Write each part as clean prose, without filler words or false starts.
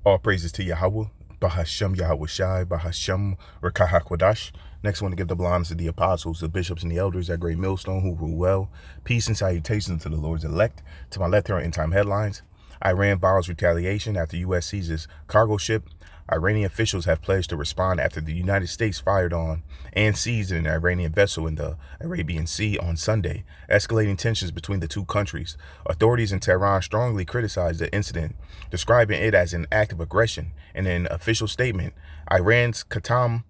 All praises to Yahawah, Bahasham, Yahawashi, Bahasham, Rakahakwadash. Next, I want to give double honors to the apostles, the bishops, and the elders, that great millstone who rule well. Peace and salutations to the Lord's elect. To my left here are end-time headlines. Iran vows retaliation after U.S. seizes cargo ship. Iranian officials have pledged to respond after the United States fired on and seized an Iranian vessel in the Arabian Sea on Sunday, escalating tensions between the two countries. Authorities in Tehran strongly criticized the incident, describing it as an act of aggression. In an official statement, Iran's Qatam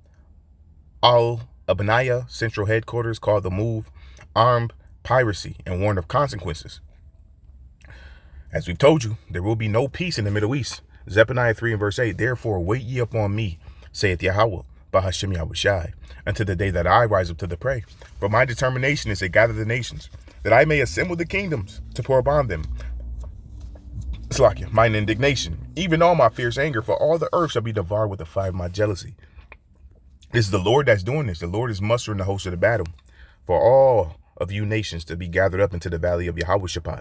al-Abanaya central headquarters called the move armed piracy and warned of consequences. As we've told you, there will be no peace in the Middle East. Zephaniah 3 and verse 8, therefore wait ye upon me, saith Yahawah, Bahasham Yahawashi, until the day that I rise up to the prey. For my determination is to gather the nations, that I may assemble the kingdoms to pour upon them mine indignation, even all my fierce anger, for all the earth shall be devoured with the fire of my jealousy. This is the Lord that's doing this. The Lord is mustering the host of the battle for all of you nations to be gathered up into the valley of Yahawashi.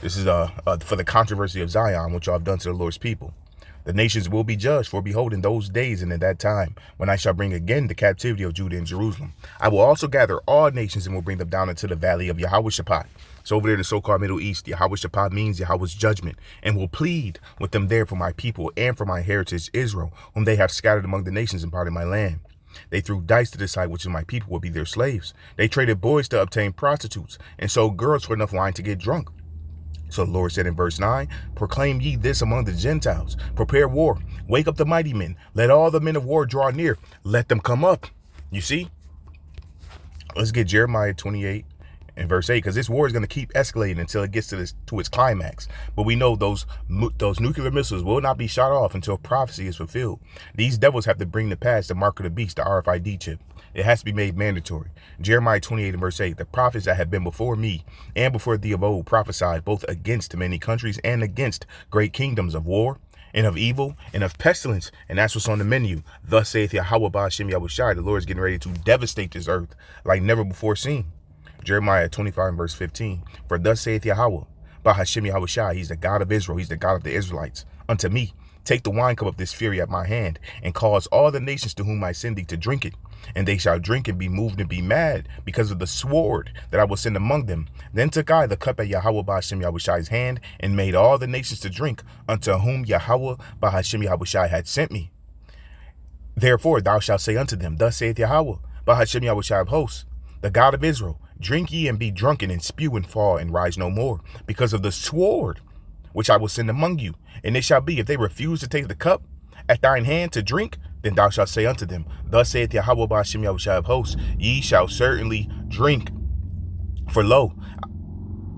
This is for the controversy of Zion, which y'all have done to the Lord's people. The nations will be judged, for behold, in those days and in that time, when I shall bring again the captivity of Judah and Jerusalem, I will also gather all nations and will bring them down into the valley of Yahawashi. So over there in the so-called Middle East, Yahawashi means Yahweh's judgment, and will plead with them there for my people and for my heritage Israel, whom they have scattered among the nations and parted my land. They threw dice to decide which of my people will be their slaves. They traded boys to obtain prostitutes, and sold girls for enough wine to get drunk. So the Lord said in verse 9, proclaim ye this among the Gentiles, prepare war, wake up the mighty men, let all the men of war draw near, let them come up. You see, let's get Jeremiah 28 and verse 8, because this war is going to keep escalating until it gets to its climax. But we know those nuclear missiles will not be shot off until prophecy is fulfilled. These devils have to bring to pass the mark of the beast, the RFID chip. It has to be made mandatory. Jeremiah 28 and verse 8, the prophets that have been before me and before thee of old prophesied both against many countries and against great kingdoms of war and of evil and of pestilence. And that's what's on the menu. Thus saith Yahawah, Bahasham Yahawashi, the Lord is getting ready to devastate this earth like never before seen. Jeremiah 25 and verse 15, for thus saith Yahawah, Bahasham Yahawashi, he's the God of Israel, he's the God of the Israelites. Unto me, take the wine cup of this fury at my hand, and cause all the nations to whom I send thee to drink it. And they shall drink and be moved and be mad because of the sword that I will send among them. Then took I the cup at Yahawah Bahasham Yahawashi's hand, and made all the nations to drink, unto whom Yahawah Bahasham Yahawashi had sent me. Therefore thou shalt say unto them, thus saith Yahawah, Bahasham Yahawashi of hosts, the God of Israel, drink ye and be drunken, and spew and fall and rise no more, because of the sword which I will send among you. And it shall be, if they refuse to take the cup at thine hand to drink, then thou shalt say unto them, thus saith Yahawah Bahasham Yahawashi of hosts, ye shall certainly drink. For lo,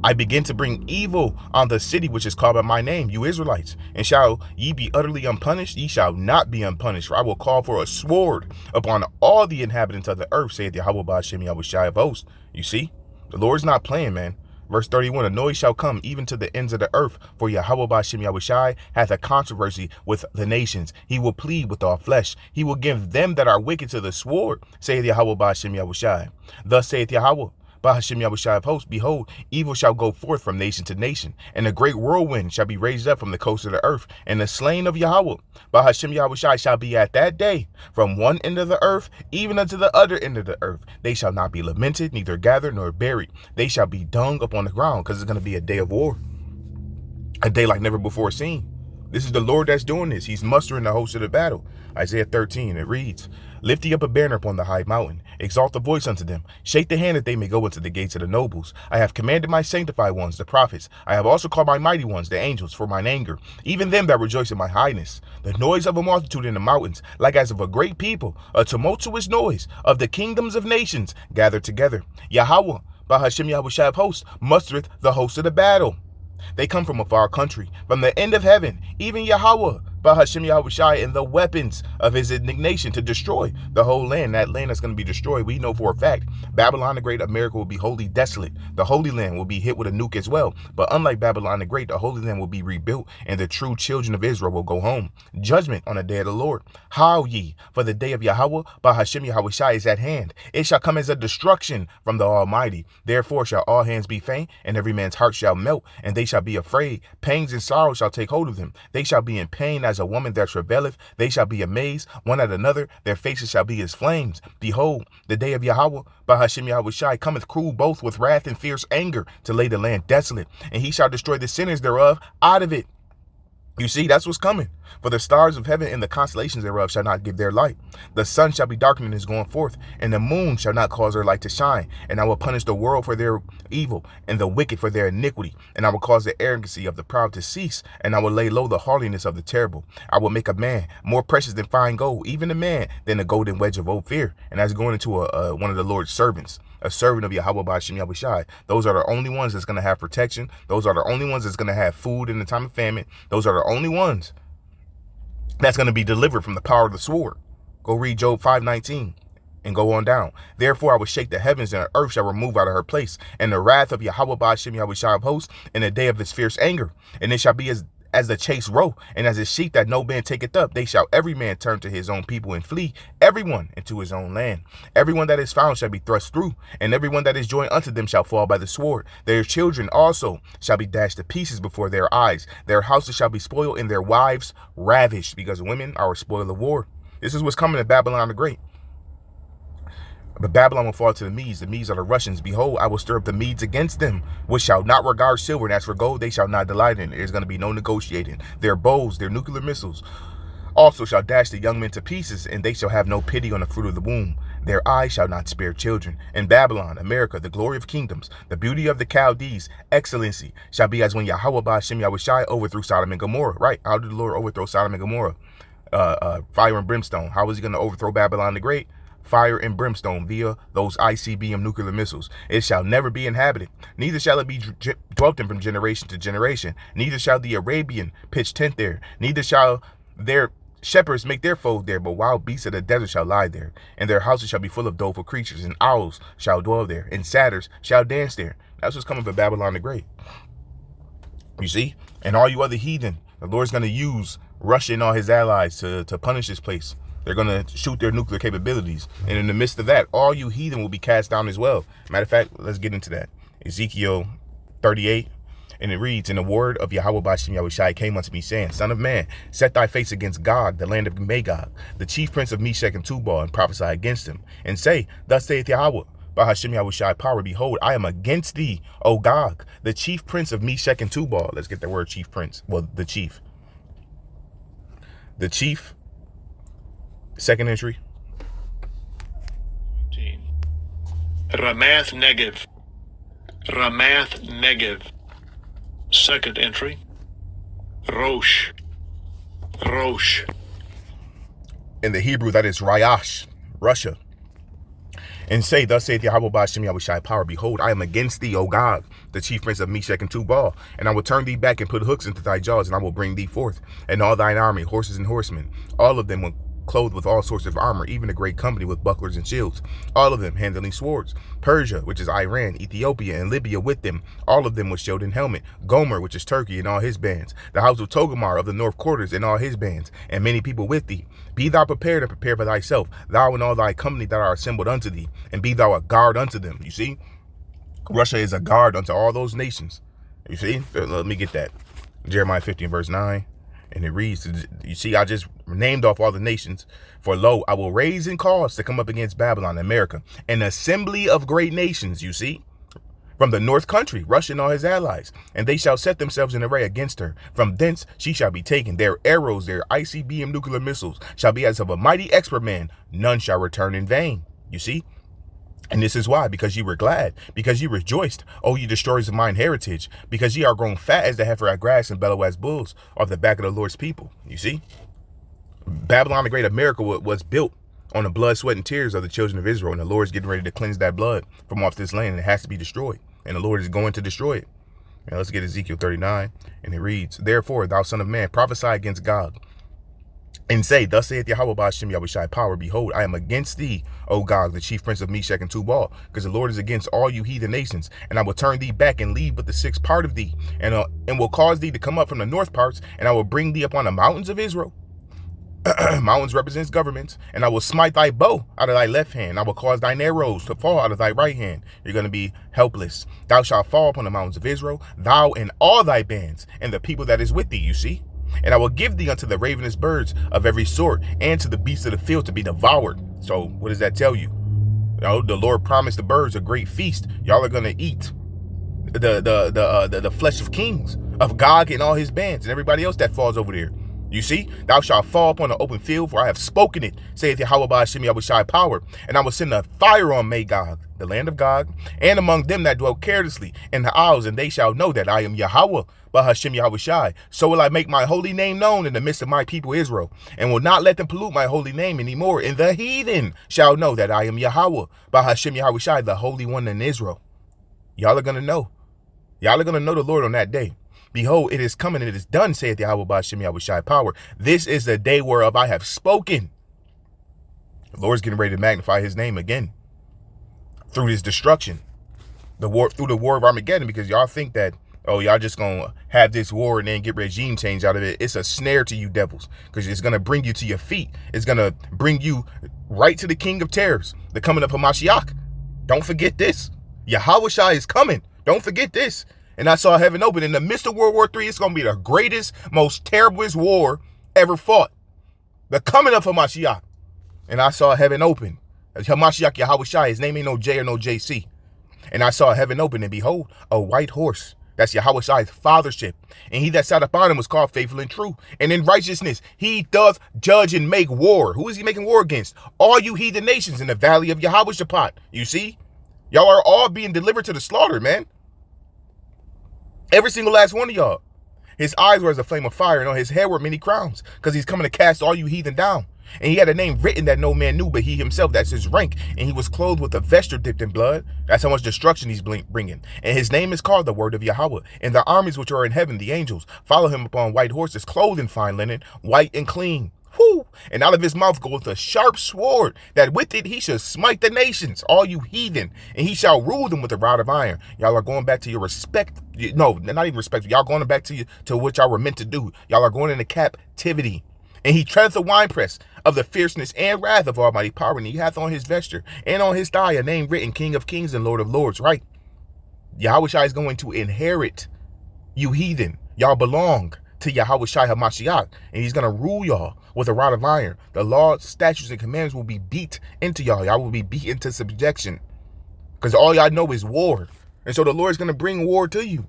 I begin to bring evil on the city which is called by my name, you Israelites. And shall ye be utterly unpunished? Ye shall not be unpunished, for I will call for a sword upon all the inhabitants of the earth, saith Yahawah Bahasham Yahawashi of hosts. You see, the Lord's not playing, man. Verse 31, a noise shall come even to the ends of the earth, for Yahawah Bahasham Yahawashi hath a controversy with the nations. He will plead with all flesh. He will give them that are wicked to the sword, saith Yahawah Bahasham Yahawashi. Thus saith Yahawah Bahasham Yahawashi of hosts, behold, evil shall go forth from nation to nation, and a great whirlwind shall be raised up from the coast of the earth, and the slain of Yahawah Bahasham Yahawashi shall be at that day from one end of the earth even unto the other end of the earth. They shall not be lamented, neither gathered nor buried. They shall be dung upon the ground, because it's going to be a day of war, a day like never before seen. This is the Lord that's doing this. He's mustering the host of the battle. Isaiah 13, it reads, lift ye up a banner upon the high mountain, exalt the voice unto them, shake the hand that they may go into the gates of the nobles. I have commanded my sanctified ones, the prophets. I have also called my mighty ones, the angels, for mine anger, even them that rejoice in my highness. The noise of a multitude in the mountains, like as of a great people, a tumultuous noise of the kingdoms of nations gathered together. Yahawah Bahasham Yahawashi of hosts mustereth the host of the battle. They come from a far country, from the end of heaven, even Yahawah Bahasham Yahawashi, and the weapons of his indignation to destroy the whole land. That land that's going to be destroyed, we know for a fact, Babylon the Great, America will be wholly desolate. The Holy Land will be hit with a nuke as well. But unlike Babylon the Great, the Holy Land will be rebuilt, and the true children of Israel will go home. Judgment on the day of the Lord. How ye, for the day of Yahawah Bahasham Yahawashi is at hand. It shall come as a destruction from the Almighty. Therefore shall all hands be faint, and every man's heart shall melt, and they shall be afraid. Pangs and sorrows shall take hold of them. They shall be in pain as a woman that travaileth. They shall be amazed one at another. Their faces shall be as flames. Behold, the day of Yahawah, Bahasham Yahawashi, cometh cruel both with wrath and fierce anger to lay the land desolate. And he shall destroy the sinners thereof out of it. You see, that's what's coming. For the stars of heaven and the constellations thereof shall not give their light. The sun shall be darkened in his going forth, and the moon shall not cause her light to shine. And I will punish the world for their evil, and the wicked for their iniquity. And I will cause the arrogancy of the proud to cease, and I will lay low the haughtiness of the terrible. I will make a man more precious than fine gold, even a man than a golden wedge of Ophir. And that's going into one of the Lord's servants. A servant of Yahawah Bahasham Yahawashi. Those are the only ones that's going to have protection. Those are the only ones that's going to have food in the time of famine. Those are the only ones that's going to be delivered from the power of the sword. Go read Job 5:19 and go on down. Therefore I will shake the heavens, and the earth shall remove out of her place, and the wrath of Yahawah Bahasham Yahawashi of hosts in the day of his fierce anger. And it shall be as the chase roe, and as a sheep that no man taketh up. They shall every man turn to his own people, and flee everyone into his own land. Everyone that is found shall be thrust through, and everyone that is joined unto them shall fall by the sword. Their children also shall be dashed to pieces before their eyes. Their houses shall be spoiled, and their wives ravished, because women are a spoil of war. This is what's coming to Babylon the Great. But Babylon will fall to the Medes. The Medes are the Russians. Behold, I will stir up the Medes against them, which shall not regard silver, and as for gold, they shall not delight in it. There's going to be no negotiating. Their bows, their nuclear missiles, also shall dash the young men to pieces, and they shall have no pity on the fruit of the womb. Their eyes shall not spare children. In Babylon, America, the glory of kingdoms, the beauty of the Chaldees, excellency, shall be as when Yahawah Bahasham Yahawashi overthrew Sodom and Gomorrah. Right? How did the Lord overthrow Sodom and Gomorrah? Fire and brimstone. How was he going to overthrow Babylon the Great? Fire and brimstone via those ICBM nuclear missiles. It shall never be inhabited, neither shall it be dwelt in from generation to generation. Neither shall the Arabian pitch tent there, neither shall their shepherds make their fold there, but wild beasts of the desert shall lie there. And their houses shall be full of doleful creatures, and owls shall dwell there, and satyrs shall dance there. That's what's coming for Babylon the Great. You see? And all you other heathen, the Lord's going to use Russia and all his allies to punish this place. They're going to shoot their nuclear capabilities. And in the midst of that, all you heathen will be cast down as well. Matter of fact, let's get into that. Ezekiel 38, and it reads, and the word of Yahawah Bahasham Yahawashi came unto me, saying, Son of man, set thy face against Gog, the land of Magog, the chief prince of Meshech and Tubal, and prophesy against him. And say, Thus saith Yahawah Bahasham Yahawashi power, behold, I am against thee, O Gog, the chief prince of Meshech and Tubal. Let's get that word chief prince. Well, the chief. The chief. Second entry. Ramath Negev. Ramath Negev. Second entry. Rosh. Rosh. In the Hebrew, that is Rayash, Russia. And say, Thus saith Yahawah Bahasham Yahawashi power, behold, I am against thee, O God, the chief prince of Meshech and Tubal, and I will turn thee back and put hooks into thy jaws, and I will bring thee forth, and all thine army, horses and horsemen, all of them will clothed with all sorts of armor, even a great company with bucklers and shields, all of them handling swords. Persia, which is Iran, Ethiopia, and Libya with them, all of them with shield and helmet. Gomer, which is Turkey, and all his bands. The house of Togomar of the north quarters, and all his bands, and many people with thee. Be thou prepared and prepare for thyself, thou and all thy company that are assembled unto thee, and be thou a guard unto them. You see, Russia is a guard unto all those nations. You see, let me get that. Jeremiah 15 verse 9. And it reads, you see, I just named off all the nations. For lo, I will raise in cause to come up against Babylon, America, an assembly of great nations, you see, from the north country, Russia and all his allies. And they shall set themselves in array against her. From thence she shall be taken. Their arrows, their ICBM nuclear missiles shall be as of a mighty expert man. None shall return in vain. You see? And this is why, because ye were glad, because ye rejoiced, O ye destroyers of mine heritage, because ye are grown fat as the heifer at grass and bellow as bulls off the back of the Lord's people. You see, Babylon the Great, America was built on the blood, sweat, and tears of the children of Israel, and the Lord's getting ready to cleanse that blood from off this land, and it has to be destroyed, and the Lord is going to destroy it. Now let's get Ezekiel 39, and it reads, Therefore, thou son of man, prophesy against Gog, and say, Thus saith Yahawah Bahasham Yahawashi power, behold, I am against thee, O Gog, the chief prince of Meshech and Tubal, because the Lord is against all you heathen nations, and I will turn thee back and leave but the sixth part of thee, and will cause thee to come up from the north parts, and I will bring thee upon the mountains of Israel. Mountains represents governments, and I will smite thy bow out of thy left hand. I will cause thine arrows to fall out of thy right hand. You're going to be helpless. Thou shalt fall upon the mountains of Israel, thou and all thy bands, and the people that is with thee, you see. And I will give thee unto the ravenous birds of every sort, and to the beasts of the field to be devoured. So what does that tell you? The Lord promised the birds a great feast. Y'all are gonna eat the flesh of kings, of Gog and all his bands, and everybody else that falls over there. You see, thou shalt fall upon the open field, for I have spoken it, saith Yahawah Bahasham Yahawashi power, and I will send a fire on Magog, the land of Gog, and among them that dwell carelessly in the isles, and they shall know that I am Yahawah Bahasham Yahawashi. So will I make my holy name known in the midst of my people Israel, and will not let them pollute my holy name anymore, and the heathen shall know that I am Yahawah Bahasham Yahawashi, the Holy One in Israel. Y'all are gonna know. Y'all are gonna know the Lord on that day. Behold, it is coming, and it is done, saith Yahawah Bahasham Yahawashi power. This is the day whereof I have spoken. The Lord's getting ready to magnify his name again through this destruction, through the war of Armageddon, because y'all think that, oh, y'all just gonna have this war and then get regime change out of it. It's a snare to you devils, because it's gonna bring you to your feet. It's gonna bring you right to the King of Terrors, the coming of Hamashiach. Don't forget this. Yahawashi is coming. Don't forget this. And I saw heaven open. In the midst of World War III, it's going to be the greatest, most terriblest war ever fought. The coming of Hamashiach. And I saw heaven open. Hamashiach Yahawashi. His name ain't no J or no JC. And I saw heaven open, and behold, a white horse. That's Yahawashi's fathership. And he that sat upon him was called Faithful and True. And in righteousness, he doth judge and make war. Who is he making war against? All you heathen nations in the valley of Yahawashi. You see? Y'all are all being delivered to the slaughter, man. Every single last one of y'all. His eyes were as a flame of fire, and on his head were many crowns, because he's coming to cast all you heathen down. And he had a name written that no man knew but he himself. That's his rank. And he was clothed with a vesture dipped in blood. That's how much destruction he's bringing. And his name is called the Word of Yahawah. And the armies which are in heaven, the angels, follow him upon white horses, clothed in fine linen, white and clean. Whoo! And out of his mouth goeth a sharp sword, that with it he shall smite the nations, all you heathen, and he shall rule them with a rod of iron. Y'all are going back to your respect. No, not even respect. Y'all going back to what y'all were meant to do. Y'all are going into captivity. And he treadeth the winepress of the fierceness and wrath of Almighty power, and he hath on his vesture and on his thigh a name written, King of Kings and Lord of Lords. Right? Yahawashi is going to inherit you heathen. Y'all belong to Yahawashi Hamashiach, and he's going to rule y'all with a rod of iron. The laws, statutes, and commandments will be beat into y'all. Y'all will be beat into subjection, because all y'all know is war. And so the Lord is going to bring war to you.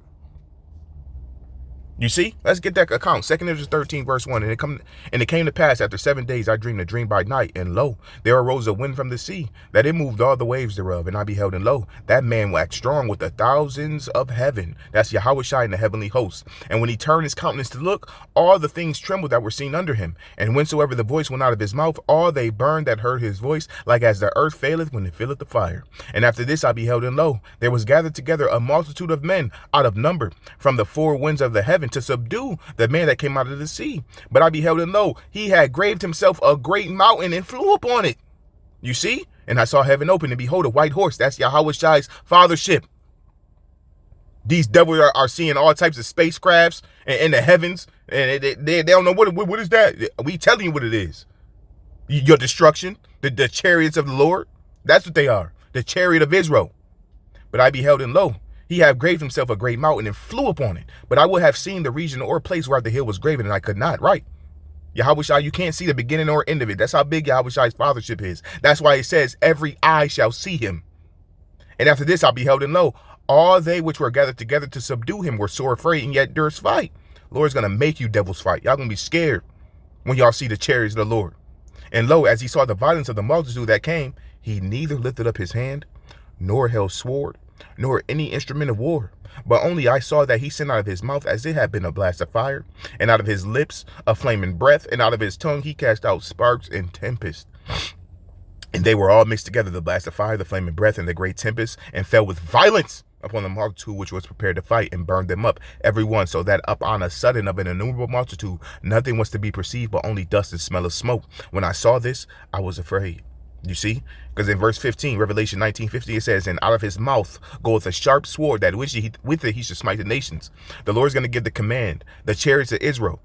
You see? Let's get that account. 2 Ezra 13, verse 1. And it came to pass after 7 days I dreamed a dream by night, and lo, there arose a wind from the sea, that it moved all the waves thereof. And I beheld, and lo, that man waxed strong with the thousands of heaven. That's Yahawashi in the heavenly hosts. And when he turned his countenance to look, all the things trembled that were seen under him. And whensoever the voice went out of his mouth, all they burned that heard his voice, like as the earth faileth when it filleth the fire. And after this I beheld, and lo, there was gathered together a multitude of men out of number from the four winds of the heaven, to subdue the man that came out of the sea. But I beheld, and lo, he had graved himself a great mountain and flew upon it. You see? And I saw heaven open, and behold, a white horse. That's Yahawashi's fathership. These devils are seeing all types of spacecrafts in the heavens, and they don't know what is that. We telling you what it is. Your destruction, the chariots of the Lord. That's what they are. The chariot of Israel. But I beheld, and lo, he had graved himself a great mountain and flew upon it. But I would have seen the region or place where the hill was graven, and I could not. Right? Yahawashi, you can't see the beginning or end of it. That's how big Yahawashi's fathership is. That's why it says, every eye shall see him. And after this I beheld, and lo, all they which were gathered together to subdue him were sore afraid, and yet durst fight. Lord's going to make you devils fight. Y'all going to be scared when y'all see the chariots of the Lord. And lo, as he saw the violence of the multitude that came, he neither lifted up his hand, nor held sword, nor any instrument of war. But only I saw that he sent out of his mouth as it had been a blast of fire, and out of his lips a flaming breath, and out of his tongue he cast out sparks and tempest. And they were all mixed together, the blast of fire, the flaming breath, and the great tempest, and fell with violence upon the multitude which was prepared to fight, and burned them up, every one, so that upon a sudden of an innumerable multitude nothing was to be perceived but only dust and smell of smoke. When I saw this, I was afraid. You see? Because in verse 15, Revelation 19:50, it says, and out of his mouth goeth a sharp sword, that with it he should smite the nations. The Lord's going to give the command. The chariots of Israel,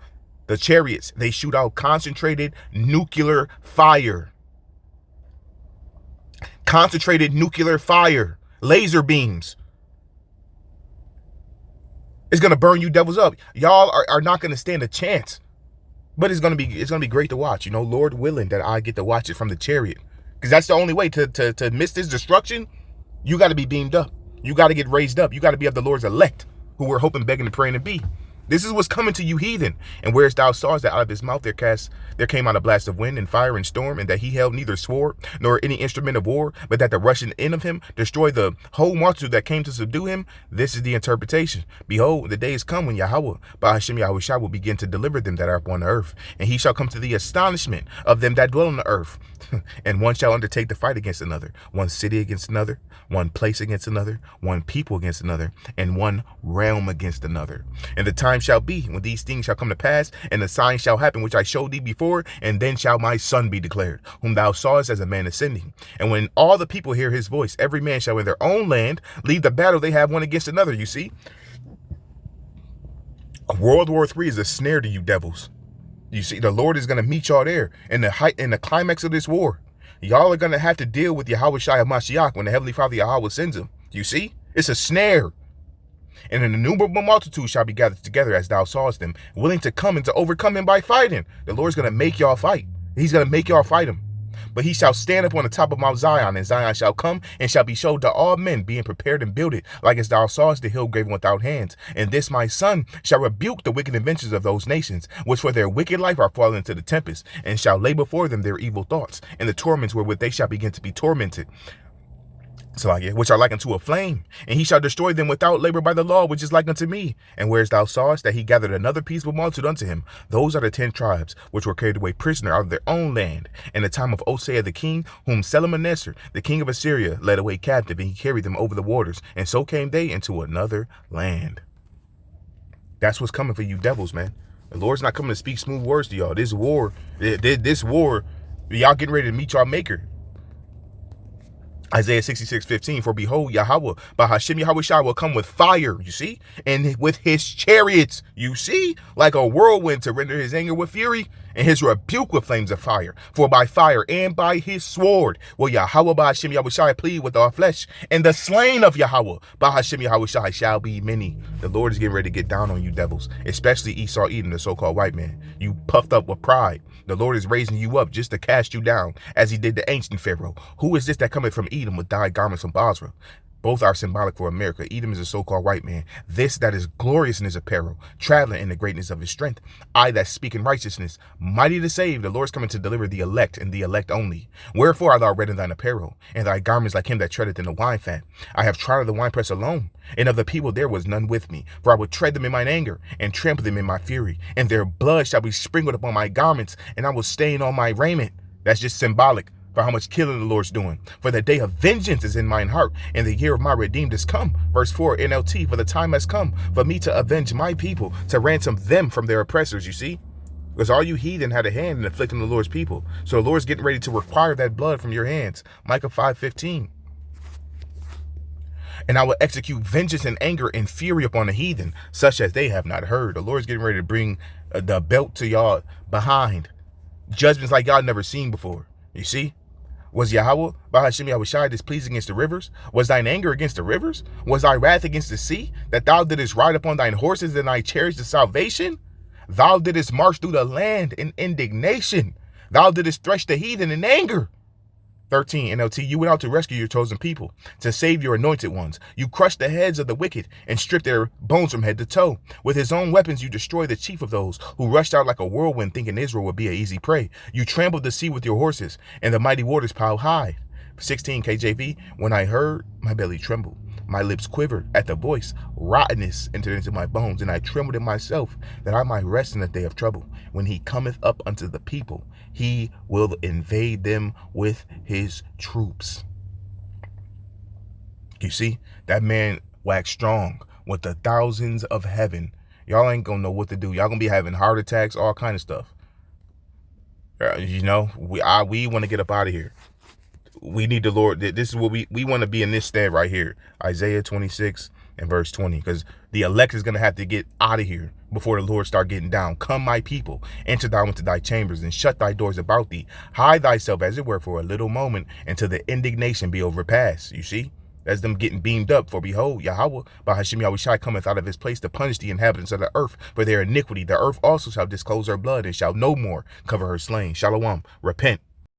the chariots, they shoot out concentrated nuclear fire. Concentrated nuclear fire. Laser beams. It's going to burn you devils up. Y'all are not going to stand a chance. But it's gonna be great to watch. Lord willing that I get to watch it from the chariot, because that's the only way to miss this destruction. You got to be beamed up. You got to get raised up. You got to be of the Lord's elect, who we're hoping, begging, and praying to be. This is what's coming to you, heathen. And whereas thou sawest that out of his mouth there came out a blast of wind and fire and storm, and that he held neither sword nor any instrument of war, but that the rushing in of him destroyed the whole multitude that came to subdue him. This is the interpretation. Behold, the day is come when Yahawah, Bahasham Yahawashi, will begin to deliver them that are upon the earth. And he shall come to the astonishment of them that dwell on the earth. And one shall undertake to fight against another, one city against another, one place against another, one people against another, and one realm against another. And the time shall be when these things shall come to pass, and the sign shall happen which I showed thee before, and then shall my son be declared, whom thou sawest as a man ascending. And when all the people hear his voice, every man shall in their own land leave the battle they have one against another. You see, World War III is a snare to you devils. You see, the Lord is going to meet y'all there in the climax of this war. Y'all are going to have to deal with Yahawashi of Mashiach when the Heavenly Father Yahawah sends him. You see, it's a snare. And an innumerable multitude shall be gathered together as thou sawest them, willing to come and to overcome him by fighting. The Lord's going to make y'all fight. He's going to make y'all fight him. But he shall stand up on the top of Mount Zion, and Zion shall come and shall be showed to all men, being prepared and builded, like as thou sawest the hill graven without hands. And this my son shall rebuke the wicked inventions of those nations, which for their wicked life are fallen into the tempest, and shall lay before them their evil thoughts, and the torments wherewith they shall begin to be tormented. So which are like unto a flame, and he shall destroy them without labor by the law, which is like unto me. And whereas thou sawest that he gathered another peaceable multitude unto him, those are the 10 tribes which were carried away prisoner out of their own land, in the time of Osea the king, whom Salmanassar the king of Assyria led away captive, and he carried them over the waters, and so came they into another land. That's what's coming for you devils, man. The Lord's not coming to speak smooth words to y'all. This war, y'all getting ready to meet y'all maker. Isaiah 66:15, for behold, Yahawah, Bahasham Yahawashi will come with fire, you see, and with his chariots, you see, like a whirlwind to render his anger with fury, and his rebuke with flames of fire. For by fire and by his sword will Yahawah, Bahasham Yahawashi plead with our flesh, and the slain of Yahawah, Bahasham Yahawashi shall be many. The Lord is getting ready to get down on you devils, especially Esau Edom, the so-called white man. You puffed up with pride. The Lord is raising you up just to cast you down, as he did the ancient Pharaoh. Who is this that cometh from Edom with dyed garments from Basra? Both are symbolic for America. Edom is a so-called white man. This that is glorious in his apparel, traveling in the greatness of his strength. I that speak in righteousness, mighty to save. The Lord's coming to deliver the elect, and the elect only. Wherefore art thou red in thine apparel, and thy garments like him that treadeth in the wine fat? I have trodden the winepress alone, and of the people there was none with me. For I would tread them in mine anger, and trample them in my fury. And their blood shall be sprinkled upon my garments, and I will stain on my raiment. That's just symbolic for how much killing the Lord's doing. For the day of vengeance is in mine heart, and the year of my redeemed is come. Verse 4, NLT, for the time has come for me to avenge my people, to ransom them from their oppressors, you see? Because all you heathen had a hand in afflicting the Lord's people. So the Lord's getting ready to require that blood from your hands. Micah 5:15. And I will execute vengeance and anger and fury upon the heathen, such as they have not heard. The Lord's getting ready to bring the belt to y'all behind. Judgments like y'all never seen before, you see? Was Yahawah, Bahasham Yahawashi, displeased against the rivers? Was thine anger against the rivers? Was thy wrath against the sea, that thou didst ride upon thine horses and thy chariots to salvation? Thou didst march through the land in indignation. Thou didst thresh the heathen in anger. 13, NLT, you went out to rescue your chosen people, to save your anointed ones. You crushed the heads of the wicked and stripped their bones from head to toe. With his own weapons, you destroyed the chief of those who rushed out like a whirlwind, thinking Israel would be an easy prey. You trampled the sea with your horses, and the mighty waters piled high. 16, KJV, when I heard, my belly trembled. My lips quivered at the voice. Rottenness entered into my bones, and I trembled in myself, that I might rest in the day of trouble. When he cometh up unto the people, he will invade them with his troops. You see, that man waxed strong with the thousands of heaven. Y'all ain't gonna know what to do. Y'all gonna be having heart attacks, all kind of stuff. We want to get up out of here. We need the Lord. This is what we want to be in this stead right here. Isaiah 26 and verse 20. Because the elect is going to have to get out of here before the Lord start getting down. Come, my people, enter thou into thy chambers and shut thy doors about thee. Hide thyself, as it were, for a little moment until the indignation be overpassed. You see? as them getting beamed up. For behold, Yahawah, Bahasham Yahawashi cometh out of his place to punish the inhabitants of the earth for their iniquity. The earth also shall disclose her blood, and shall no more cover her slain. Shalom. Repent.